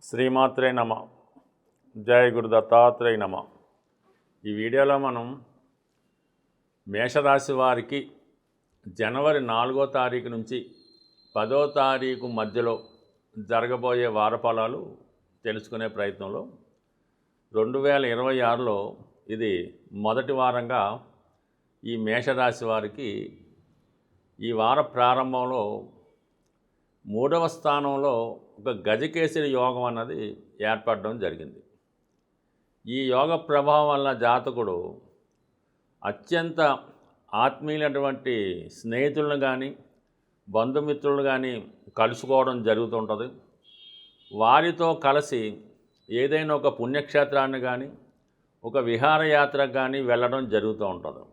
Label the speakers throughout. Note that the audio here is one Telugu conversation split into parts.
Speaker 1: శ్రీమాత్రే నమ. జయ గురు దత్తాత్రేయ నమ. ఈ వీడియోలో మనం మేషరాశి వారికి జనవరి 4వ తారీఖు నుంచి 10వ తారీఖు మధ్యలో జరగబోయే వారఫలాలు తెలుసుకునే ప్రయత్నంలో 2026లో ఇది మొదటి వారంగా ఈ మేషరాశి వారికి ఈ వార ప్రారంభంలో 3వ స్థానంలో ఒక గజకేసరి యోగం అన్నది ఏర్పడడం జరిగింది. ఈ యోగ ప్రభావం వల్ల జాతకుడు అత్యంత ఆత్మీయులైనటువంటి స్నేహితులను కానీ బంధుమిత్రులు కానీ కలుసుకోవడం జరుగుతుంటుంది. వారితో కలిసి ఏదైనా ఒక పుణ్యక్షేత్రాన్ని కానీ ఒక విహారయాత్రకు కానీ వెళ్ళడం జరుగుతూ ఉంటుంది.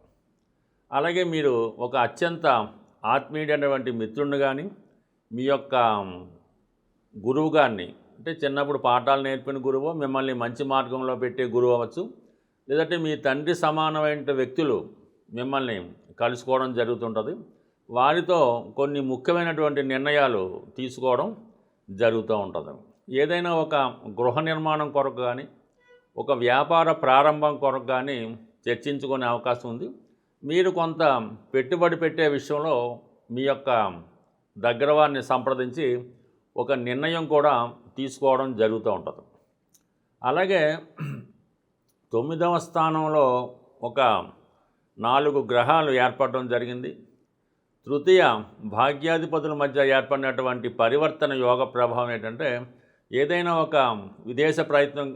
Speaker 1: అలాగే మీరు ఒక అత్యంత ఆత్మీయుడైనటువంటి మిత్రుడిని కానీ మీ యొక్క గురువు గారిని, అంటే చిన్నప్పుడు పాఠాలు నేర్పిన గురువు, మిమ్మల్ని మంచి మార్గంలో పెట్టే గురువు అవ్వచ్చు, లేదంటే మీ తండ్రి సమానమైన వ్యక్తులు మిమ్మల్ని కలుసుకోవడం జరుగుతుంటుంది. వారితో కొన్ని ముఖ్యమైనటువంటి నిర్ణయాలు తీసుకోవడం జరుగుతూ ఉంటుంది. ఏదైనా ఒక గృహ నిర్మాణం కొరకు కానీ ఒక వ్యాపార ప్రారంభం కొరకు కానీ చర్చించుకునే అవకాశం ఉంది. మీరు కొంత పెట్టుబడి పెట్టే విషయంలో మీ యొక్క దగ్గర వారిని సంప్రదించి ఒక నిర్ణయం కూడా తీసుకోవడం జరుగుతూ ఉంటుంది. అలాగే 9వ స్థానంలో ఒక 4 గ్రహాలు ఏర్పడడం జరిగింది. తృతీయ భాగ్యాధిపతుల మధ్య ఏర్పడినటువంటి పరివర్తన యోగ ప్రభావం ఏంటంటే, ఏదైనా ఒక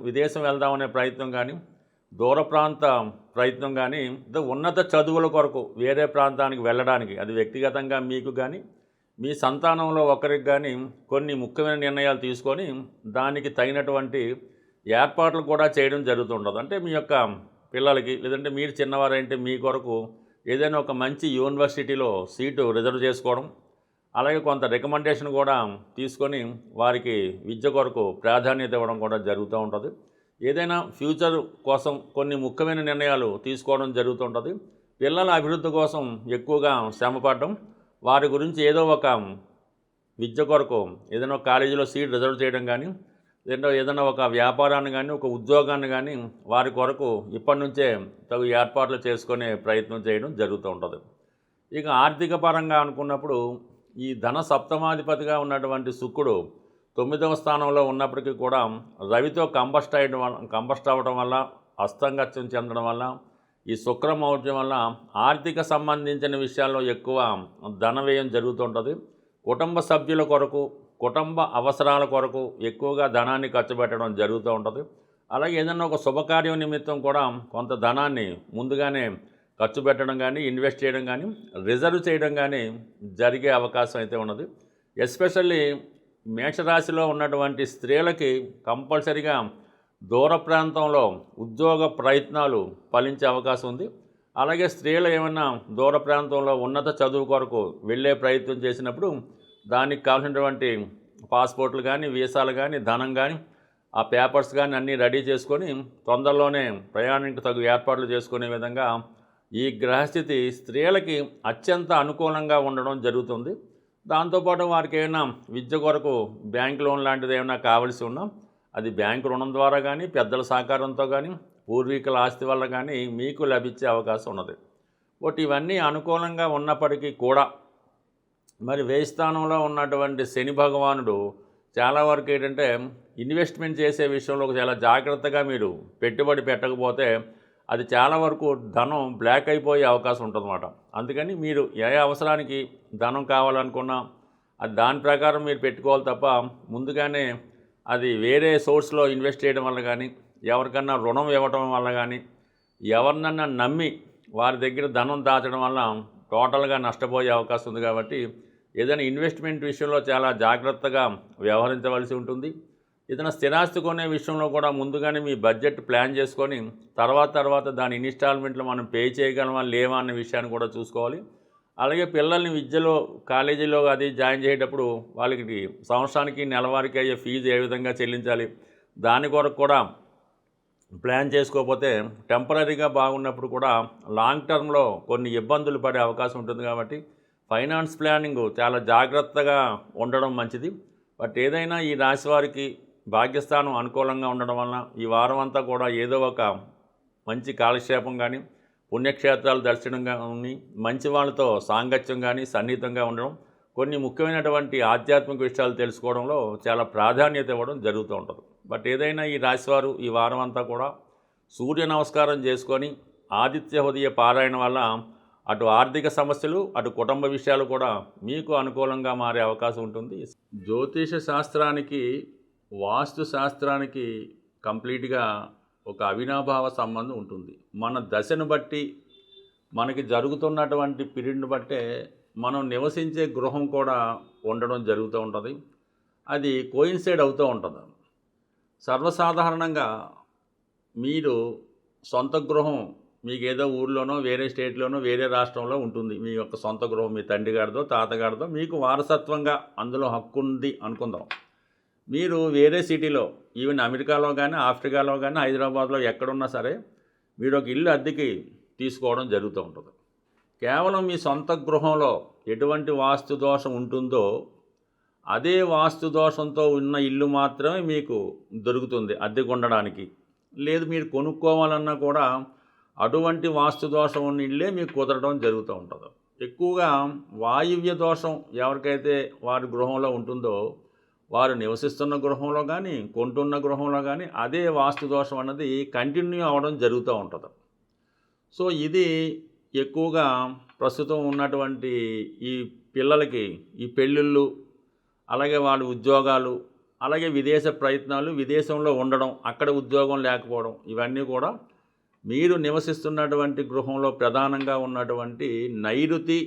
Speaker 1: విదేశం వెళ్దామనే ప్రయత్నం కానీ దూర ప్రాంత ప్రయత్నం కానీ ఉన్నత చదువుల కొరకు వేరే ప్రాంతానికి వెళ్ళడానికి, అది వ్యక్తిగతంగా మీకు కానీ మీ సంతానంలో ఒకరికి కానీ కొన్ని ముఖ్యమైన నిర్ణయాలు తీసుకొని దానికి తగినటువంటి ఏర్పాట్లు కూడా చేయడం జరుగుతుంటుంది. అంటే మీ యొక్క పిల్లలకి, లేదంటే మీరు చిన్నవారంటే మీ కొరకు ఏదైనా ఒక మంచి యూనివర్సిటీలో సీటు రిజర్వ్ చేసుకోవడం, అలాగే కొంత రికమెండేషన్ కూడా తీసుకొని వారికి విద్య కొరకు ప్రాధాన్యత ఇవ్వడం కూడా జరుగుతూ ఉంటుంది. ఏదైనా ఫ్యూచర్ కోసం కొన్ని ముఖ్యమైన నిర్ణయాలు తీసుకోవడం జరుగుతుంటుంది. పిల్లల అభివృద్ధి కోసం ఎక్కువగా శ్రమపడడం, వారి గురించి ఏదో ఒక విద్య కొరకు ఏదైనా ఒక కాలేజీలో సీట్ రిజర్వ్ చేయడం కానీ, లేదంటే ఏదైనా ఒక వ్యాపారాన్ని కానీ ఒక ఉద్యోగాన్ని కానీ వారి కొరకు ఇప్పటి నుంచే తగు ఏర్పాట్లు చేసుకునే ప్రయత్నం చేయడం జరుగుతూ ఉంటుంది. ఇక ఆర్థిక పరంగా అనుకున్నప్పుడు ఈ ధన సప్తమాధిపతిగా ఉన్నటువంటి శుక్రుడు 9వ స్థానంలో ఉన్నప్పటికీ కూడా రవితో కంబస్ట్ అవ్వడం వల్ల, అస్తంగత్యం చెందడం వల్ల, ఈ శుక్రమౌఢ్యం వల్ల ఆర్థిక సంబంధించిన విషయాల్లో ఎక్కువ ధన వ్యయం జరుగుతుంటుంది. కుటుంబ సభ్యుల కొరకు, కుటుంబ అవసరాల కొరకు ఎక్కువగా ధనాన్ని ఖర్చు పెట్టడం జరుగుతూ ఉంటుంది. అలాగే ఏదైనా ఒక శుభకార్యం నిమిత్తం కూడా కొంత ధనాన్ని ముందుగానే ఖర్చు పెట్టడం కానీ, ఇన్వెస్ట్ చేయడం కానీ, రిజర్వ్ చేయడం కానీ జరిగే అవకాశం అయితే ఉన్నది. ఎస్పెషల్లీ మేషరాశిలో ఉన్నటువంటి స్త్రీలకి కంపల్సరిగా దూర ప్రాంతంలో ఉద్యోగ ప్రయత్నాలు ఫలించే అవకాశం ఉంది. అలాగే స్త్రీలు ఏమన్నా దూర ప్రాంతంలో ఉన్నత చదువు కొరకు వెళ్ళే ప్రయత్నం చేసినప్పుడు దానికి కావాల్సినటువంటి పాస్పోర్ట్లు కానీ, వీసాలు కానీ, ధనం కానీ, ఆ పేపర్స్ కానీ అన్నీ రెడీ చేసుకొని తొందరలోనే ప్రయాణానికి తగు ఏర్పాట్లు చేసుకునే విధంగా ఈ గ్రహస్థితి స్త్రీలకి అత్యంత అనుకూలంగా ఉండడం జరుగుతుంది. దాంతోపాటు వారికి ఏమైనా విద్య కొరకు బ్యాంక్ లోన్ లాంటిది ఏమైనా కావాల్సి ఉన్నా అది బ్యాంకు రుణం ద్వారా కానీ, పెద్దల సహకారంతో కానీ, పూర్వీకుల ఆస్తి వల్ల కానీ మీకు లభించే అవకాశం ఉన్నది. బట్ ఇవన్నీ అనుకూలంగా ఉన్నప్పటికీ కూడా మరి వ్యయ స్థానంలో ఉన్నటువంటి శని భగవానుడు చాలా వరకు ఏంటంటే ఇన్వెస్ట్మెంట్ చేసే విషయంలో చాలా జాగ్రత్తగా మీరు పెట్టుబడి పెట్టకపోతే అది చాలా వరకు ధనం బ్లాక్ అయిపోయే అవకాశం ఉంటుందన్నమాట. అందుకని మీరు ఏ అవసరానికి ధనం కావాలనుకున్నా అది దాని ప్రకారం మీరు పెట్టుకోవాలి తప్ప ముందుగానే అది వేరే సోర్స్లో ఇన్వెస్ట్ చేయడం వల్ల కానీ, ఎవరికన్నా రుణం ఇవ్వడం వల్ల కానీ, ఎవరినన్నా నమ్మి వారి దగ్గర ధనం దాచడం వల్ల టోటల్గా నష్టపోయే అవకాశం ఉంది. కాబట్టి ఏదైనా ఇన్వెస్ట్మెంట్ విషయంలో చాలా జాగ్రత్తగా వ్యవహరించవలసి ఉంటుంది. ఏదైనా స్థిరాస్తి కొనే విషయంలో కూడా ముందుగానే మీ బడ్జెట్ ప్లాన్ చేసుకొని తర్వాత దాని ఇన్స్టాల్మెంట్లు మనం పే చేయగలమా లేవా అన్న విషయాన్ని కూడా చూసుకోవాలి. అలాగే పిల్లల్ని విద్యలో కాలేజీలో అది జాయిన్ చేసేటప్పుడు వాళ్ళకి సంవత్సరానికి నెలవారికి అయ్యే ఫీజు ఏ విధంగా చెల్లించాలి, దాని కొరకు కూడా ప్లాన్ చేసుకోకపోతే టెంపరీగా బాగున్నప్పుడు కూడా లాంగ్ టర్మ్లో కొన్ని ఇబ్బందులు పడే అవకాశం ఉంటుంది. కాబట్టి ఫైనాన్స్ ప్లానింగ్ చాలా జాగ్రత్తగా ఉండడం మంచిది. బట్ ఏదైనా ఈ రాశి వారికి భాగ్యస్థానం అనుకూలంగా ఉండడం వలన ఈ వారం అంతా కూడా ఏదో ఒక మంచి కాలక్షేపం కానీ, పుణ్యక్షేత్రాలు దర్శనం కానీ, మంచి వాళ్ళతో సాంగత్యం కానీ, సన్నిహితంగా ఉండడం, కొన్ని ముఖ్యమైనటువంటి ఆధ్యాత్మిక విషయాలు తెలుసుకోవడంలో చాలా ప్రాధాన్యత ఇవ్వడం జరుగుతూ ఉంటుంది. బట్ ఏదైనా ఈ రాశివారు ఈ వారం అంతా కూడా సూర్య నమస్కారం చేసుకొని ఆదిత్య హృదయ పారాయణ వల్ల అటు ఆర్థిక సమస్యలు, అటు కుటుంబ విషయాలు కూడా మీకు అనుకూలంగా మారే అవకాశం ఉంటుంది. జ్యోతిష శాస్త్రానికి, వాస్తు శాస్త్రానికి కంప్లీట్గా ఒక అవినాభావ సంబంధం ఉంటుంది. మన దశను బట్టి, మనకి జరుగుతున్నటువంటి పీరియడ్ని బట్టే మనం నివసించే గృహం కూడా ఉండడం జరుగుతూ ఉంటుంది. అది కోయిన్సైడ్ అవుతూ ఉంటుంది. సర్వసాధారణంగా మీరు సొంత గృహం మీకు ఏదో ఊర్లోనో, వేరే స్టేట్లోనో, వేరే రాష్ట్రంలో ఉంటుంది. మీ యొక్క సొంత గృహం మీ తండ్రి గారిదో, తాతగారిదో మీకు వారసత్వంగా అందులో హక్కు ఉంది అనుకుందాం. మీరు వేరే సిటీలో, ఈవెన్ అమెరికాలో కానీ, ఆఫ్రికాలో కానీ, హైదరాబాద్లో ఎక్కడున్నా సరే మీరు ఒక ఇల్లు అద్దెకి తీసుకోవడం జరుగుతూ ఉంటుంది. కేవలం మీ సొంత గృహంలో ఎటువంటి వాస్తు దోషం ఉంటుందో అదే వాస్తు దోషంతో ఉన్న ఇల్లు మాత్రమే మీకు దొరుకుతుంది అద్దెకు ఉండడానికి. లేదు మీరు కొనుక్కోవాలన్నా కూడా అటువంటి వాస్తు దోషం ఉన్న ఇల్లే మీకు కుదరడం జరుగుతూ ఉంటుంది. ఎక్కువగా వాయువ్య దోషం ఎవరికైతే వారి గృహంలో ఉంటుందో వారు నివసిస్తున్న గృహంలో కానీ, కొంటున్న గృహంలో కానీ అదే వాస్తు దోషం అన్నది కంటిన్యూ అవ్వడం జరుగుతూ ఉంటుంది. సో ఇది ఎక్కువగా ప్రస్తుతం ఉన్నటువంటి ఈ పిల్లలకి ఈ పెళ్ళిళ్ళు, అలాగే వాళ్ళ ఉద్యోగాలు, అలాగే విదేశ ప్రయత్నాలు, విదేశంలో ఉండడం, అక్కడ ఉద్యోగం లేకపోవడం, ఇవన్నీ కూడా మీరు నివసిస్తున్నటువంటి గృహంలో ప్రధానంగా ఉన్నటువంటి నైరుతి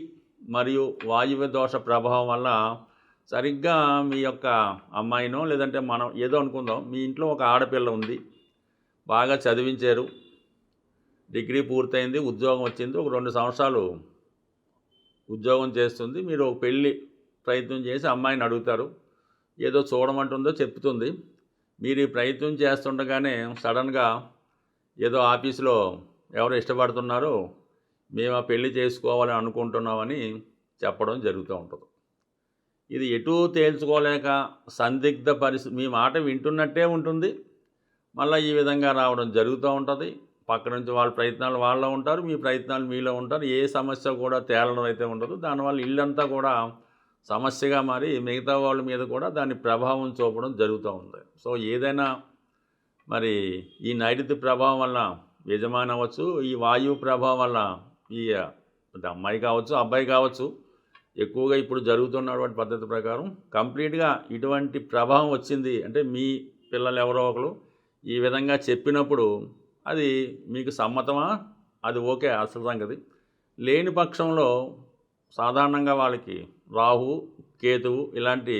Speaker 1: మరియు వాయువ్య దోష ప్రభావం వల్ల సరిగ్గా మీ యొక్క అమ్మాయినో, లేదంటే మనం ఏదో అనుకుందాం, మీ ఇంట్లో ఒక ఆడపిల్ల ఉంది, బాగా చదివించారు, డిగ్రీ పూర్తయింది, ఉద్యోగం వచ్చింది, ఒక 2 సంవత్సరాలు ఉద్యోగం చేస్తుంది. మీరు ఒక పెళ్ళి ప్రయత్నం చేసి అమ్మాయిని అడుగుతారు, ఏదో చూడమంటుందో చెప్తుంది. మీరు ఈ ప్రయత్నం చేస్తుండగానే సడన్గా ఏదో ఆఫీసులో ఎవరు ఇష్టపడుతున్నారో మేము ఆ పెళ్లి చేసుకోవాలని అనుకుంటున్నామని చెప్పడం జరుగుతూ ఉంటుంది. ఇది ఎటూ తేల్చుకోలేక సందిగ్ధ పరిస్థితి, మీ మాట వింటున్నట్టే ఉంటుంది, మళ్ళీ ఈ విధంగా రావడం జరుగుతూ ఉంటుంది. పక్క నుంచి వాళ్ళ ప్రయత్నాలు వాళ్ళలో ఉంటారు, మీ ప్రయత్నాలు మీలో ఉంటారు. ఏ సమస్య కూడా తేలడం అయితే ఉండదు. దానివల్ల ఇల్లంతా కూడా సమస్యగా మారి మిగతా వాళ్ళ మీద కూడా దాని ప్రభావం చూపడం జరుగుతూ ఉంది. సో ఏదైనా మరి ఈ నైరుతి ప్రభావం వల్ల యజమాని అవ్వచ్చు, ఈ వాయువు ప్రభావం వల్ల ఈ అమ్మాయి కావచ్చు, అబ్బాయి కావచ్చు, ఎక్కువగా ఇప్పుడు జరుగుతున్నటువంటి పద్ధతి ప్రకారం కంప్లీట్గా ఇటువంటి ప్రభావం వచ్చింది అంటే మీ పిల్లలు ఎవరో ఒకరు ఈ విధంగా చెప్పినప్పుడు అది మీకు సమ్మతమా, అది ఓకే అసలు సంగతి. లేని పక్షంలో సాధారణంగా వాళ్ళకి రాహు, కేతువు ఇలాంటి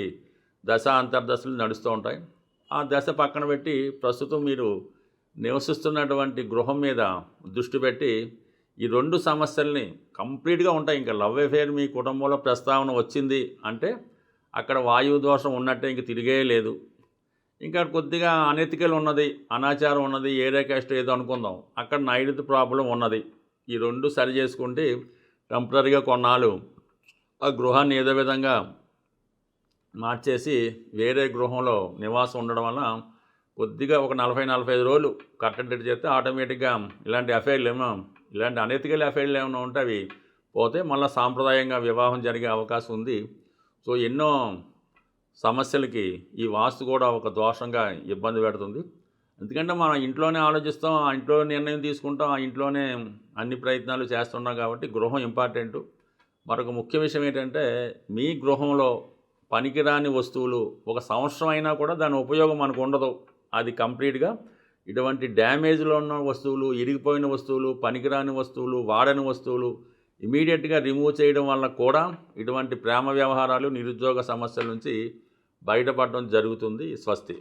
Speaker 1: దశ అంతర్దశలు నడుస్తూ ఉంటాయి. ఆ దశ పక్కన పెట్టి ప్రస్తుతం మీరు నివసిస్తున్నటువంటి గృహం మీద దృష్టి పెట్టి ఈ 2 సమస్యల్ని కంప్లీట్గా ఉంటాయి. ఇంకా లవ్ అఫేర్ మీ కుటుంబంలో ప్రస్తావన వచ్చింది అంటే అక్కడ వాయువు దోషం ఉన్నట్టే, ఇంక తిరిగే లేదు. ఇంకా కొద్దిగా అనెతికల్ ఉన్నది, అనాచారం ఉన్నది, ఏరియా క్యాస్ట్ ఏదో అనుకుందాం, అక్కడ నైరుతి ప్రాబ్లం ఉన్నది. ఈ 2 సరి చేసుకుంటే టెంపరీగా కొన్నాళ్ళు ఆ గృహాన్ని ఏదో విధంగా మార్చేసి వేరే గృహంలో నివాసం ఉండడం వల్ల కొద్దిగా ఒక 40-45 రోజులు కట్టడి చేస్తే ఆటోమేటిక్గా ఇలాంటి అఫైర్లు ఏమో, ఇలాంటి అనెతికల్ అఫైర్లు ఏమైనా ఉంటే అవి పోతే మళ్ళీ సాంప్రదాయంగా వివాహం జరిగే అవకాశం ఉంది. సో ఎన్నో సమస్యలకి ఈ వాస్తు కూడా ఒక దోషంగా ఇబ్బంది పెడుతుంది. ఎందుకంటే మనం ఇంట్లోనే ఆలోచిస్తాం, ఆ ఇంట్లో నిర్ణయం తీసుకుంటాం, ఆ ఇంట్లోనే అన్ని ప్రయత్నాలు చేస్తున్నాం కాబట్టి గృహం ఇంపార్టెంటు. మరొక ముఖ్య విషయం ఏంటంటే మీ గృహంలో పనికిరాని వస్తువులు ఒక సంవత్సరం అయినా కూడా దాని ఉపయోగం మనకు ఉండదు. అది కంప్లీట్గా ఇటువంటి డ్యామేజ్లో ఉన్న వస్తువులు, ఇరిగిపోయిన వస్తువులు, పనికిరాని వస్తువులు, వాడని వస్తువులు ఇమీడియట్గా రిమూవ్ చేయడం వల్ల కూడా ఇటువంటి ప్రేమ వ్యవహారాలు, నిరుద్యోగ సమస్యల నుంచి బయటపడడం జరుగుతుంది. స్వస్తి.